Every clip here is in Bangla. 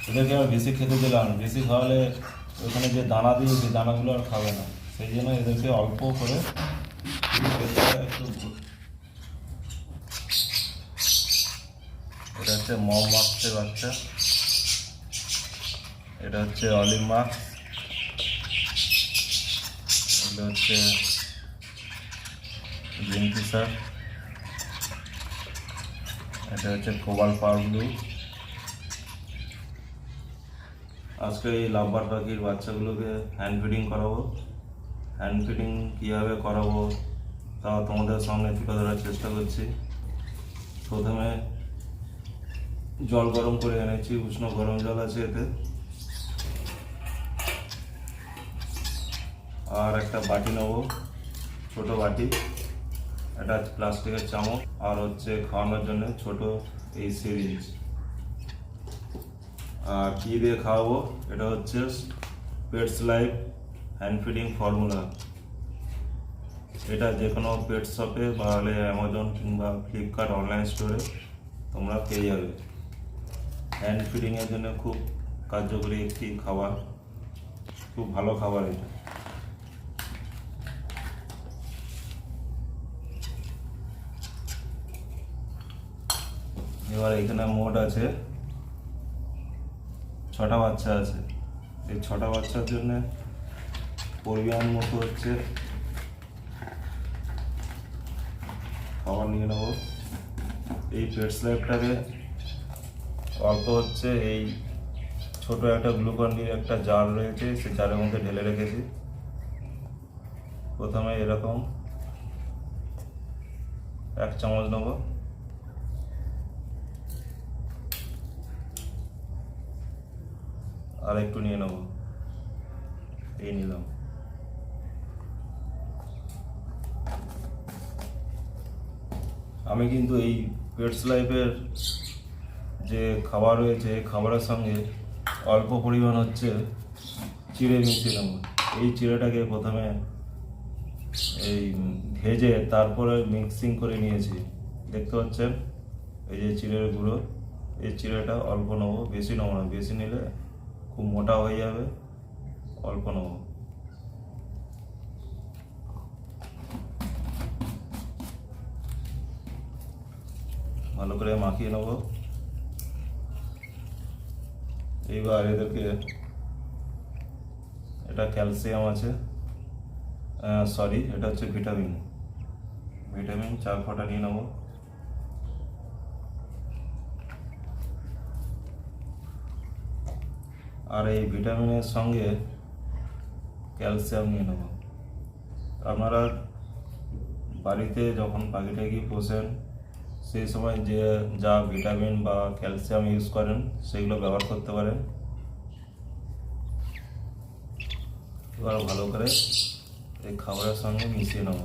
এদেরকে আর বেশি খেতে দিলাম না, বেশি খাওয়ালে ওখানে যে দানা দিই সেই দানাগুলো আর খাবে না, সেই জন্য এদেরকে অল্প করে একটু। এটা হচ্ছে মম মাছের বাচ্চা, এটা হচ্ছে অলিভ মাছ, এটা হচ্ছে গ্রিন ফিশার, এটা হচ্ছে কোবাল পার ব্লু। আজকে এই লাভবার পাখির বাচ্চাগুলোকে হ্যান্ড ফিডিং করাবো। হ্যান্ড ফিডিং কীভাবে করাবো তা তোমাদের সামনে তুলে ধরার চেষ্টা করছি। প্রথমে জল গরম করে এনেছি, উষ্ণ গরম জল আছে এতে, আর একটা বাটি নেব, ছোট বাটি, এটা প্লাস্টিকের চামচ, আর হচ্ছে খাওয়ানোর জন্য ছোট এই সিরিঞ্জ। আর কী দিয়ে খাওয়াবো, এটা হচ্ছে pets life hand feeding formula. এটা যে কোনো পেট শপে বা হলে অ্যামাজন কিংবা ফ্লিপকার্ট অনলাইন স্টোরে তোমরা পেয়ে যাবে। হ্যান্ড ফিডিংয়ের জন্য খুব কার্যকরী একটি খাবার, খুব ভালো খাবার এটা। এবার এখানে মোট আছে 6টা বাচ্চা আছে। এই 6টা বাচ্চার জন্য পরিমাণ মতো হচ্ছে খাবার নিয়ে নেব। এই পেটস লাইফটাকে অল্প হচ্ছে এই ছোট একটা গ্লুকন ডির একটা জার রয়েছে, সেই জারের মধ্যে ঢেলে রেখেছি। প্রথমে এরকম 1 চামচ নেব, আর একটু নিয়ে নেব, এই নিলাম। আমি কিন্তু এই পেটস লাইফের যে খাবার রয়েছে, খাবারের সঙ্গে অল্প পরিমাণ হচ্ছে চিড়ে মিশিয়ে নেব। এই চিড়েটাকে প্রথমে এই ভেজে তারপরে মিক্সিং করে নিয়েছি, দেখতে পাচ্ছেন এই যে চিড়ের গুঁড়ো। এই চিড়েটা অল্প নেবো, বেশি নেবো না, বেশি নিলে খুব মোটা হয়ে যাবে, অল্প নেবো। ভালো করে মাখিয়ে নেব। এইবার এদেরকে, এটা ক্যালসিয়াম আছে, সরি এটা হচ্ছে ভিটামিন 4 ফোঁটা নিয়ে নেব। আর এই ভিটামিনের সঙ্গে ক্যালসিয়াম নিয়ে নেব। আপনারা বাড়িতে যখন পাখিটাকে পোষেন সেই সময় যে যা ভিটামিন বা ক্যালসিয়াম ইউজ করেন সেগুলো ব্যবহার করতে পারেন। এবার ভালো করে এই খাবারের সঙ্গে মিশিয়ে নেব।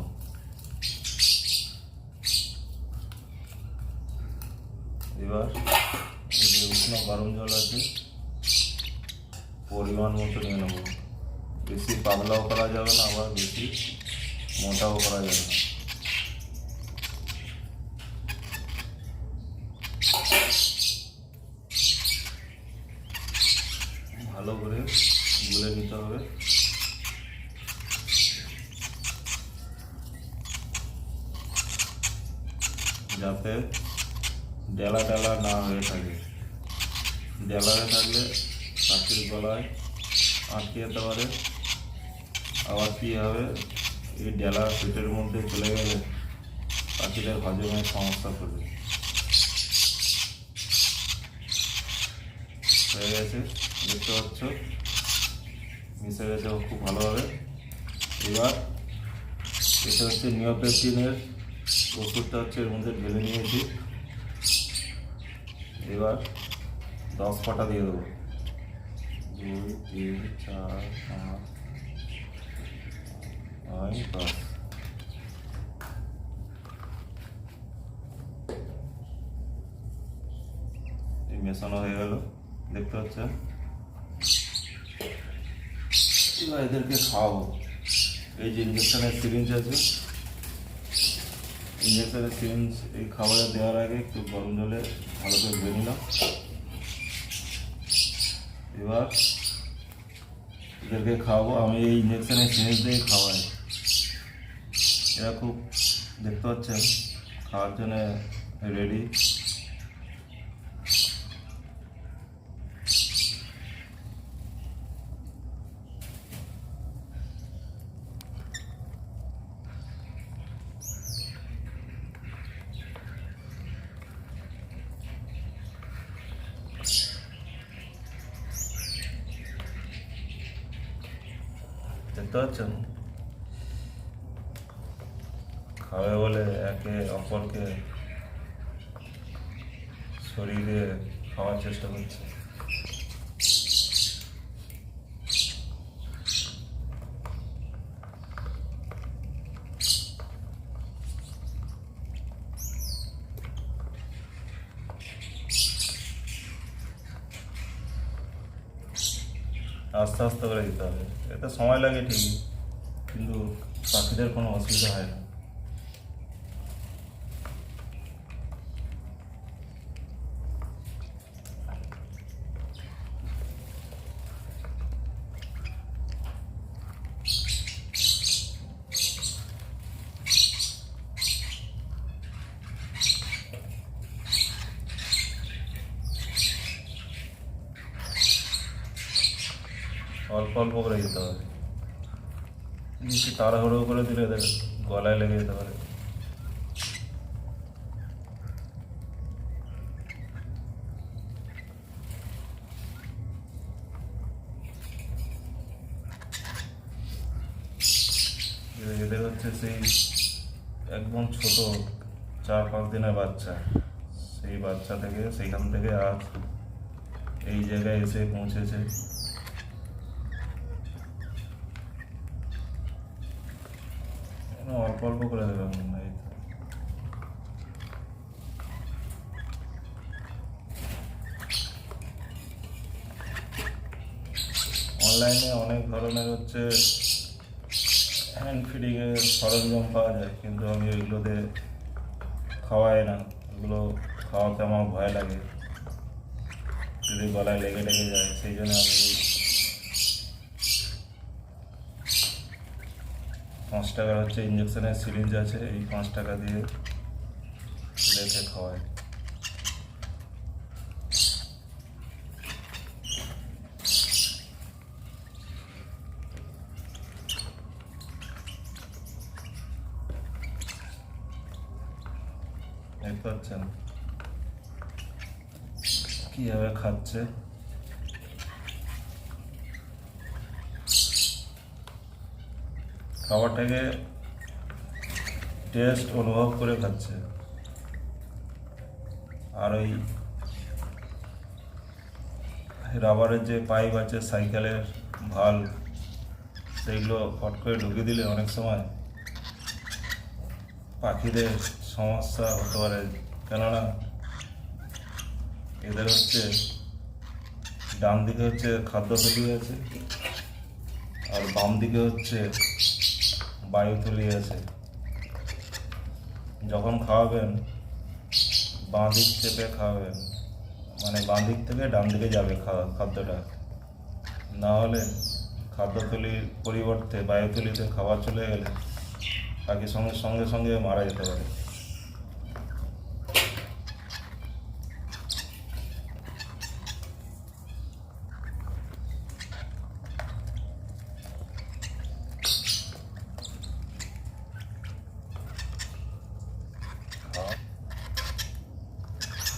এবার এই যে উষ্ণ গরম জল আছে, পরিমাণ মতো নিয়ে নেব। বেশি পাতলাও করা যাবে না, আবার বেশি মোটাও করা যাবে না। ভালো করে গুলে নিতে হবে, যাতে ডেলা ডেলা না হয়ে থাকে। ডেলা হয়ে থাকলে পাখির গলায় আটকে যেতে পারে। আবার কী হবে, এই ডেলা পেটের মধ্যে চলে গেলে পাখিদের হজমের সমস্যা করবে। হয়ে গেছে, দেখতে পাচ্ছ মিশে গেছে খুব ভালোভাবে। এবার এটা হচ্ছে নিওপেপটিনের ওষুধটা হচ্ছে এর মধ্যে ঢেলে নিয়েছি। এবার 10 ফোঁটা দিয়ে দেবো, 2 3 4 5 10। এই মেশানো হয়ে গেল, দেখতে পাচ্ছেন। এবার এদেরকে খাওয়াবো। এই যে ইঞ্জেকশনের সিরিঞ্জ আছে, ইঞ্জেকশনের সিরিঞ্জ এই খাবারে দেওয়ার আগে একটু গরম জলে ভালো করে ধুয়ে নিলাম। এবার এদেরকে খাওয়াবো। আমি এই ইঞ্জেকশনের সিরিঞ্জ দিয়ে খাওয়াই। এরা খুব দেখতে পাচ্ছেন খাওয়ার জন্য রেডি। দেখতে পাচ্ছেন খাবে বলে একে অপরকে শরীরে খাওয়ার চেষ্টা করছে। আস্তে আস্তে করে দিতে হবে, এতে সময় লাগে ঠিকই, কিন্তু পাখিদের কোনো অসুবিধা হয় না। অল্প অল্প করে দিতে হবে, বেশি তাড়াহুড়ো করে দিলে এদের গলায় লেগে যেতে পারে। এদের হচ্ছে সেই একদম ছোট 4-5 দিনের বাচ্চা, সেই বাচ্চা থেকে সেইখান থেকে আজ এই জায়গায় এসে পৌঁছেছে। অল্প অল্প করে দেবেন। অনলাইনে অনেক ধরনের হচ্ছে হ্যান্ড ফিডিংয়ের সরঞ্জাম পাওয়া যায়, কিন্তু আমি ওইগুলোতে খাওয়াই না। ওগুলো খাওয়াতে আমার ভয় লাগে, যদি গলায় লেগে লেগে যায়। সেই জন্য আমি 5 টাকার হচ্ছে ইঞ্জেকশনের সিরিঞ্জ আছে, এই 5 টাকা দিয়ে রেখে খাওয়াই। দেখতে পাচ্ছেন কীভাবে খাচ্ছে। খাবারটাকে টেস্ট অনুভব করে খাচ্ছে। আর ওই রাবারের যে পাইপ আছে সাইকেলের ভাল্ব, সেইগুলো ফট করে ঢুকে দিলে অনেক সময় পাখিদের সমস্যা হতে পারে। কেননা এদের হচ্ছে ডান দিকে হচ্ছে খাদ্যথলি আছে, আর বাম দিকে হচ্ছে বায়ুথলি আছে। যখন খাওয়াবেন বাঁ দিক চেপে খাওয়াবেন, মানে বাঁ দিক থেকে ডান দিকে যাবে খাদ্যটা, না হলে খাদ্যথলির পরিবর্তে বায়ুথলিতে খাবার চলে গেলে পাখি সঙ্গে সঙ্গে সঙ্গে মারা যেতে পারে।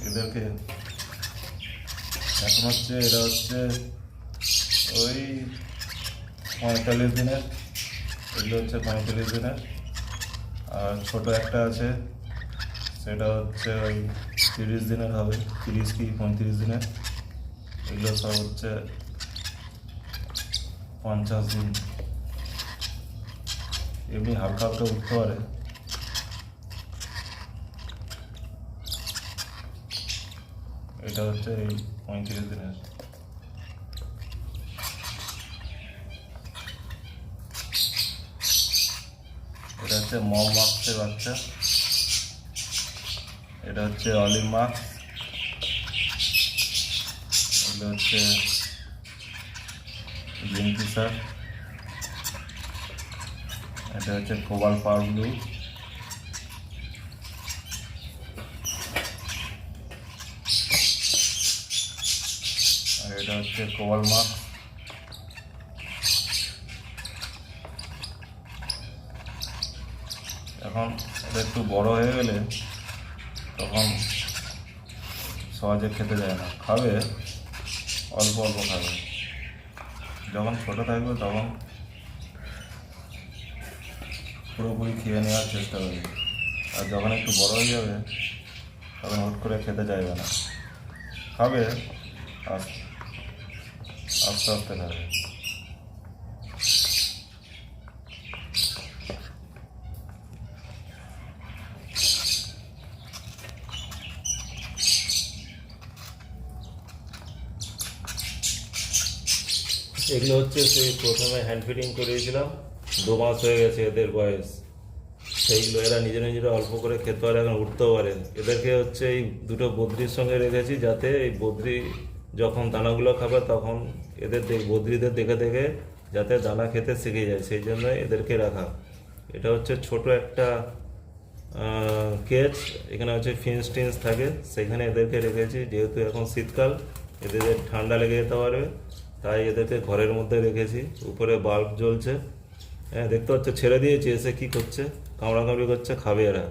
এদেরকে এখন হচ্ছে এটা হচ্ছে ওই 45 দিনের, এগুলো হচ্ছে 45 দিনের। আর ছোট একটা আছে সেটা হচ্ছে ওই 30 দিনের হবে, 30 কি 35 দিনের। এগুলো সব হচ্ছে 50 দিন। এমনি হালকা হালকা উঠতে পারে। এটা হচ্ছে এই 35 দিনের। এটা হচ্ছে মম মাক্সের বাচ্চা, এটা হচ্ছে অলিভ মাক্স, এগুলো হচ্ছে গ্রিন ফিশার, এটা হচ্ছে কোবাল পাওয়ার ব্লু, আর এটা হচ্ছে কোবাল মাছ। এখন এটা একটু বড় হয়ে গেলে তখন সহজে খেতে যায় না, খাবে অল্প অল্প খাবে। যখন ছোট থাকবে তখন পুরোপুরি খেয়ে নেওয়ার চেষ্টা করবে, আর যখন একটু বড় হয়ে যাবে তখন হুট করে খেতে চাইবে না, খাবে আস্তে আস্তে আস্তে খাবে। এগুলো হচ্ছে সেই প্রথমে হ্যান্ড ফিডিং করিয়েছিলাম, 2 মাস হয়ে গেছে এদের বয়স। সেইগুলো এরা নিজেরা অল্প করে খেতে পারে, এখন উঠতেও পারে। এদেরকে হচ্ছে এই দুটো বদ্রির সঙ্গে রেখেছি, যাতে এই বদ্রি যখন দানাগুলো খাবে তখন বদ্রিদের দেখে দেখে যাতে দানা খেতে শিখে যায়, সেই জন্য এদেরকে রাখা। এটা হচ্ছে ছোট একটা কেজ, এখানে হচ্ছে ফিন্স টিন্স থাকে, সেখানে এদেরকে রেখেছি। যেহেতু এখন শীতকাল, এদের ঠান্ডা লেগে যেতে পারবে, তাই এদেরকে ঘরের মধ্যে রেখেছি। উপরে বাল্ব জ্বলছে, হ্যাঁ দেখতে পাচ্ছ, ছেড়ে দিয়েছি। এসে কি করছে, কামড়াকামড়ি করছে, খাবে এরা।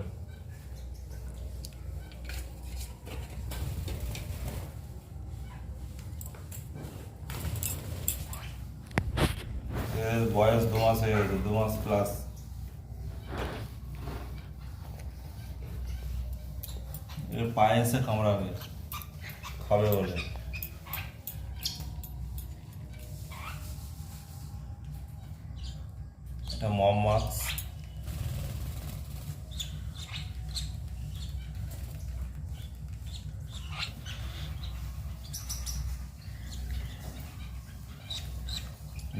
এর বয়স 2 মাস হয়ে গেছে, 2 মাস প্লাস। এর পায়ে এসে কামড়াবে, খাবে বলে। এটা মম মাছ,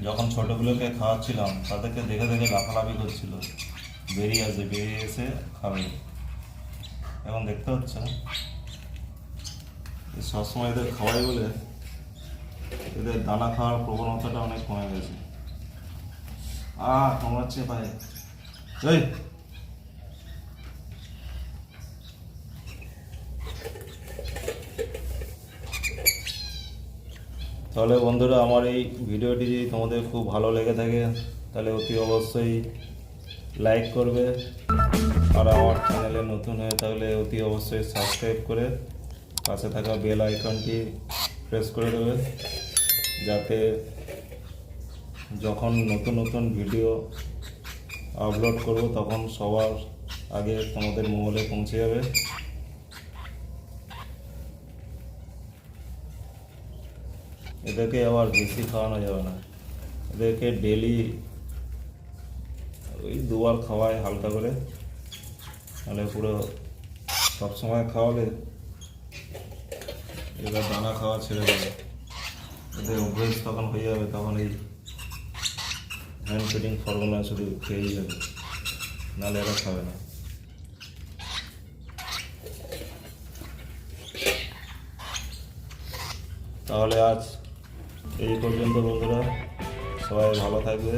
যখন ছোটগুলোকে খাওয়াচ্ছিলাম তাদেরকে দেখে দেখে লাফালাফি করছিল, বেরিয়ে এসে খাবে। এখন দেখতে হচ্ছে সবসময় এদের খাওয়াই বলে এদের দানা খাওয়ার প্রবণতাটা অনেক কমে গেছে। কামড়াচ্ছে পায়ে। এই তাহলে বন্ধুরা, আমার এই ভিডিওটি যদি তোমাদের খুব ভালো লেগে থাকে তাহলে অতি অবশ্যই লাইক করবে, আর আমার চ্যানেলে নতুন হয়ে থাকলে অতি অবশ্যই সাবস্ক্রাইব করে পাশে থাকা বেল আইকনটি প্রেস করে দেবে, যাতে যখন নতুন নতুন ভিডিও আপলোড করব তখন সবার আগে তোমাদের মোবাইলে পৌঁছে যাবে। এদেরকে আবার বেশি খাওয়ানো যাবে না, এদেরকে ডেলি ওই 2 বার খাওয়ায় হালকা করে, তাহলে পুরো সবসময় খাওয়ালে এরা দানা খাওয়া ছেড়ে দেবে, এদের অভ্যেস তখন হয়ে যাবে, তখন এই হ্যান্ড ফিডিং ফর্মুলা শুধু খেয়েই যাবে, নাহলে এরা খাবে না। তাহলে আজ এই পর্যন্ত বন্ধুরা, সবাই ভালো থাকবে।